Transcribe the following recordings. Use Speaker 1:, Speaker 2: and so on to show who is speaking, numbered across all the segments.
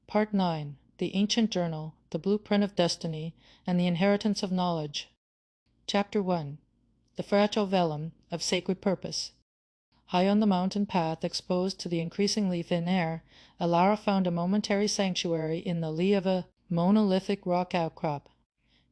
Speaker 1: Part 9. The Ancient Journal, the Blueprint of Destiny, and the Inheritance of Knowledge. Chapter 1. The Fragile Vellum of Sacred Purpose. High on the mountain path, exposed to the increasingly thin air, Alara found a momentary sanctuary in the lee of a monolithic rock outcrop.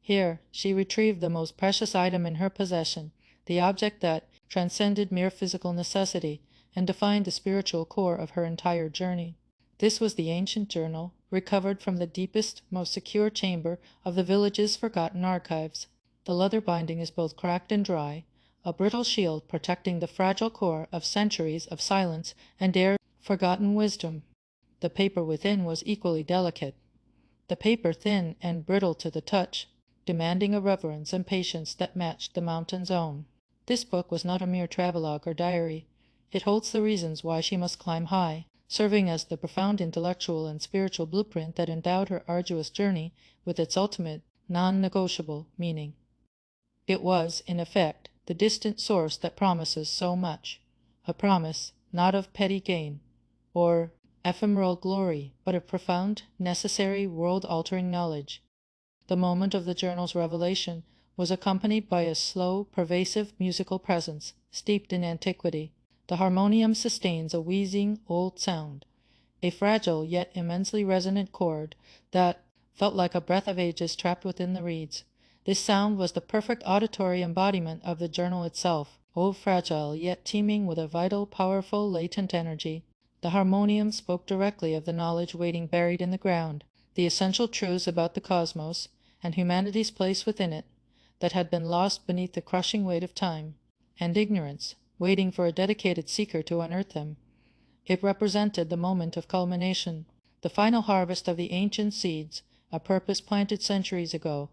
Speaker 1: Here she retrieved the most precious item in her possession, the object that transcended mere physical necessity and defined the spiritual core of her entire journey. This was the ancient journal, recovered from the deepest, most secure chamber of the village's forgotten archives. The leather binding is both cracked and dry, a brittle shield protecting the fragile core of centuries of silence and forgotten wisdom. The paper within was equally delicate, the paper thin and brittle to the touch, demanding a reverence and patience that matched the mountain's own. This book was not a mere travelogue or diary. It holds the reasons why she must climb high, serving as the profound intellectual and spiritual blueprint that endowed her arduous journey with its ultimate, non-negotiable meaning. It was, in effect, the distant source that promises so much, a promise not of petty gain or ephemeral glory, but of profound, necessary, world-altering knowledge. The moment of the journal's revelation was accompanied by a slow, pervasive musical presence, steeped in antiquity. The harmonium sustains a wheezing old sound, a fragile yet immensely resonant chord that felt like a breath of ages trapped within the reeds. This sound was the perfect auditory embodiment of the journal itself, old, fragile, yet teeming with a vital, powerful, latent energy. The harmonium spoke directly of the knowledge waiting buried in the ground, the essential truths about the cosmos and humanity's place within it, that had been lost beneath the crushing weight of time and ignorance, waiting for a dedicated seeker to unearth them. It represented the moment of culmination, the final harvest of the ancient seeds, a purpose planted centuries ago,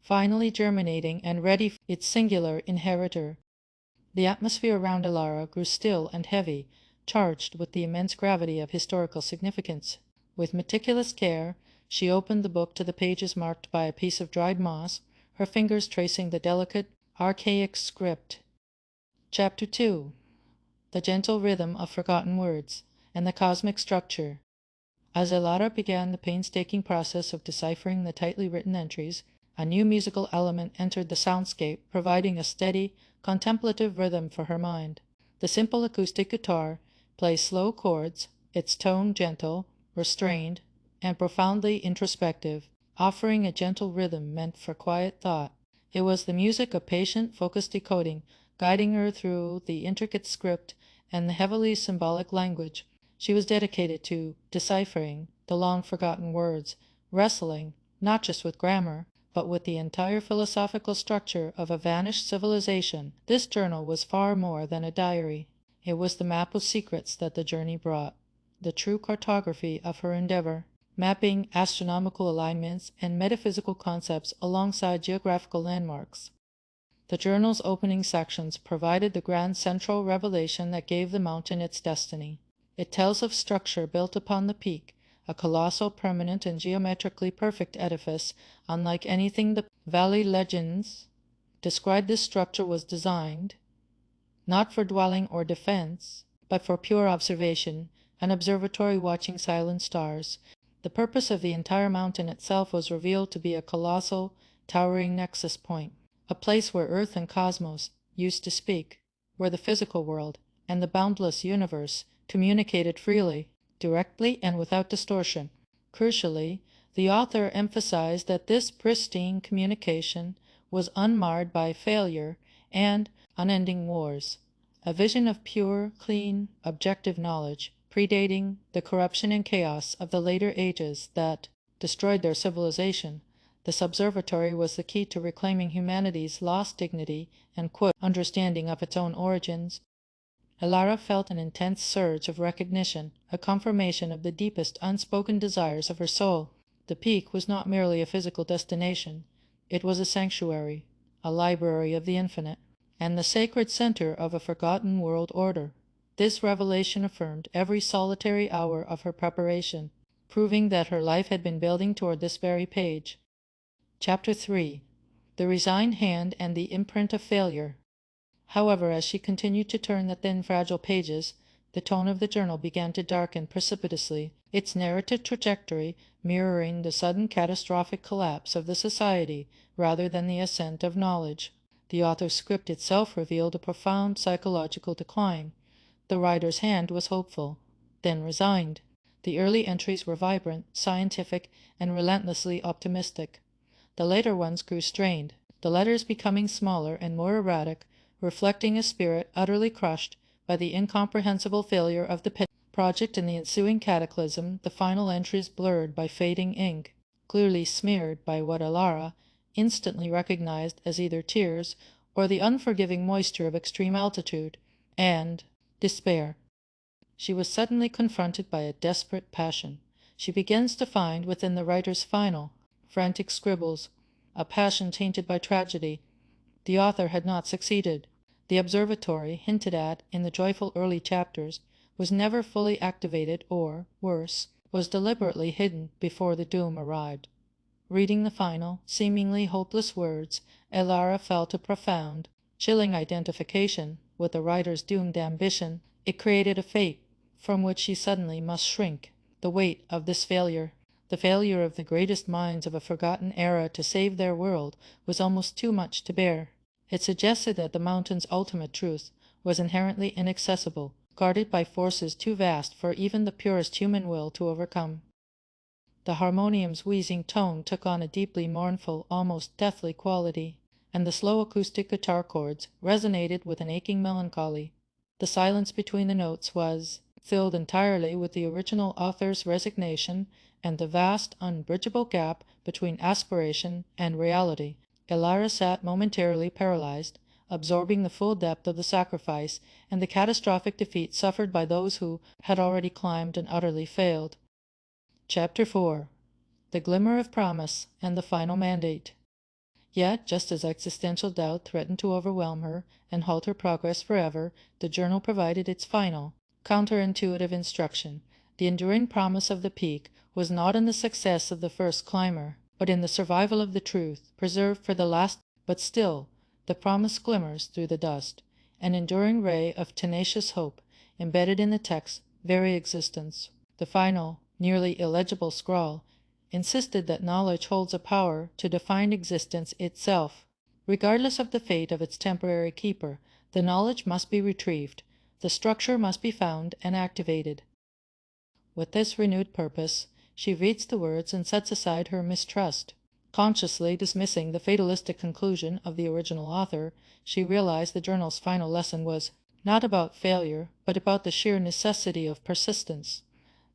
Speaker 1: finally germinating and ready for its singular inheritor. The atmosphere around Alara grew still and heavy, charged with the immense gravity of historical significance. With meticulous care, she opened the book to the pages marked by a piece of dried moss, her fingers tracing the delicate, archaic script. Chapter 2. The Gentle Rhythm of Forgotten Words, and the Cosmic Structure. As Alara began the painstaking process of deciphering the tightly written entries, a new musical element entered the soundscape, providing a steady, contemplative rhythm for her mind. The simple acoustic guitar plays slow chords, its tone gentle, restrained, and profoundly introspective, offering a gentle rhythm meant for quiet thought. It was the music of patient, focused decoding, guiding her through the intricate script and the heavily symbolic language. She was dedicated to deciphering the long-forgotten words, wrestling not just with grammar, but with the entire philosophical structure of a vanished civilization. This journal was far more than a diary. It was the map of secrets that the journey brought, the true cartography of her endeavor, mapping astronomical alignments and metaphysical concepts alongside geographical landmarks. The journal's opening sections provided the grand central revelation that gave the mountain its destiny. It tells of structure built upon the peak, a colossal, permanent, and geometrically perfect edifice, unlike anything the valley legends describe. This structure was designed not for dwelling or defense, but for pure observation, an observatory watching silent stars. The purpose of the entire mountain itself was revealed to be a colossal, towering nexus point, a place where Earth and cosmos used to speak, where the physical world and the boundless universe communicated freely, directly, and without distortion. Crucially, the author emphasized that this pristine communication was unmarred by failure and unending wars, a vision of pure, clean, objective knowledge, predating the corruption and chaos of the later ages that destroyed their civilization. This observatory was the key to reclaiming humanity's lost dignity and understanding of its own origins. Alara felt an intense surge of recognition, a confirmation of the deepest unspoken desires of her soul. The peak was not merely a physical destination. It was a sanctuary, a library of the infinite, and the sacred center of a forgotten world order. This revelation affirmed every solitary hour of her preparation, proving that her life had been building toward this very page. Chapter 3. The Resigned Hand and the Imprint of Failure. However, as she continued to turn the thin, fragile pages, The tone of the journal began to darken precipitously, its narrative trajectory mirroring the sudden catastrophic collapse of the society rather than the ascent of knowledge. The author's script itself revealed a profound psychological decline. The writer's hand was hopeful, then resigned. The early entries were vibrant, scientific, and relentlessly optimistic. The later ones grew strained, the letters becoming smaller and more erratic, reflecting a spirit utterly crushed by the incomprehensible failure of the project and the ensuing cataclysm. The final entries blurred by fading ink, clearly smeared by what Alara instantly recognized as either tears or the unforgiving moisture of extreme altitude, and despair. She was suddenly confronted by a desperate passion. She begins to find within the writer's final, frantic scribbles a passion tainted by tragedy. The author had not succeeded. The observatory, hinted at in the joyful early chapters, was never fully activated or, worse, was deliberately hidden before the doom arrived. Reading the final, seemingly hopeless words, Alara felt a profound, chilling identification with the writer's doomed ambition. It created a fate from which she suddenly must shrink. The weight of this failure, the failure of the greatest minds of a forgotten era to save their world, was almost too much to bear. It suggested that the mountain's ultimate truth was inherently inaccessible, guarded by forces too vast for even the purest human will to overcome. The harmonium's wheezing tone took on a deeply mournful, almost deathly quality, and the slow acoustic guitar chords resonated with an aching melancholy. The silence between the notes was filled entirely with the original author's resignation and the vast, unbridgeable gap between aspiration and reality. Alara sat momentarily paralyzed, absorbing the full depth of the sacrifice and the catastrophic defeat suffered by those who had already climbed and utterly failed. Chapter 4. The Glimmer of Promise and the Final Mandate. Yet, just as existential doubt threatened to overwhelm her and halt her progress forever, the journal provided its final, counterintuitive instruction. The enduring promise of the peak was not in the success of the first climber, but in the survival of the truth, preserved for the last. But still, the promise glimmers through the dust, an enduring ray of tenacious hope, embedded in the text's very existence. The final, nearly illegible scrawl insisted that knowledge holds a power to define existence itself. Regardless of the fate of its temporary keeper, the knowledge must be retrieved, the structure must be found and activated. With this renewed purpose, she reads the words and sets aside her mistrust. Consciously dismissing the fatalistic conclusion of the original author, she realized the journal's final lesson was not about failure, but about the sheer necessity of persistence.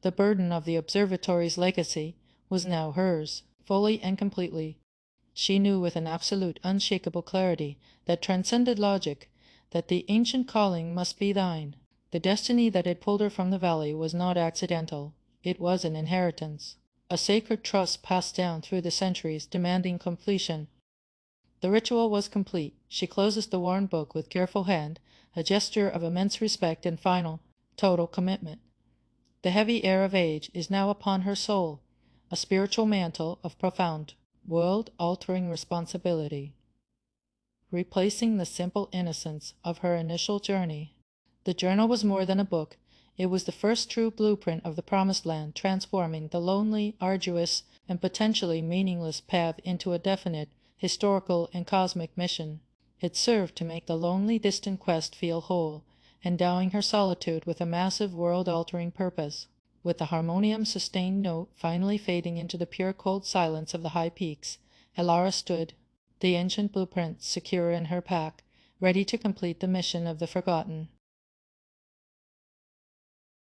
Speaker 1: The burden of the observatory's legacy was now hers, fully and completely. She knew with an absolute, unshakable clarity that transcended logic, that the ancient calling must be thine. The destiny that had pulled her from the valley was not accidental. It was an inheritance, a sacred trust passed down through the centuries, demanding completion. The ritual was complete. She closes the worn book with careful hand, a gesture of immense respect and final, total commitment. The heavy air of age is now upon her soul, a spiritual mantle of profound, world-altering responsibility. Replacing the simple innocence of her initial journey, the journal was more than a book. It was the first true blueprint of the Promised Land, transforming the lonely, arduous, and potentially meaningless path into a definite, historical, and cosmic mission. It served to make the lonely, distant quest feel whole, endowing her solitude with a massive, world-altering purpose. With the harmonium's sustained note finally fading into the pure cold silence of the high peaks, Alara stood, the ancient blueprint secure in her pack, ready to complete the mission of the forgotten.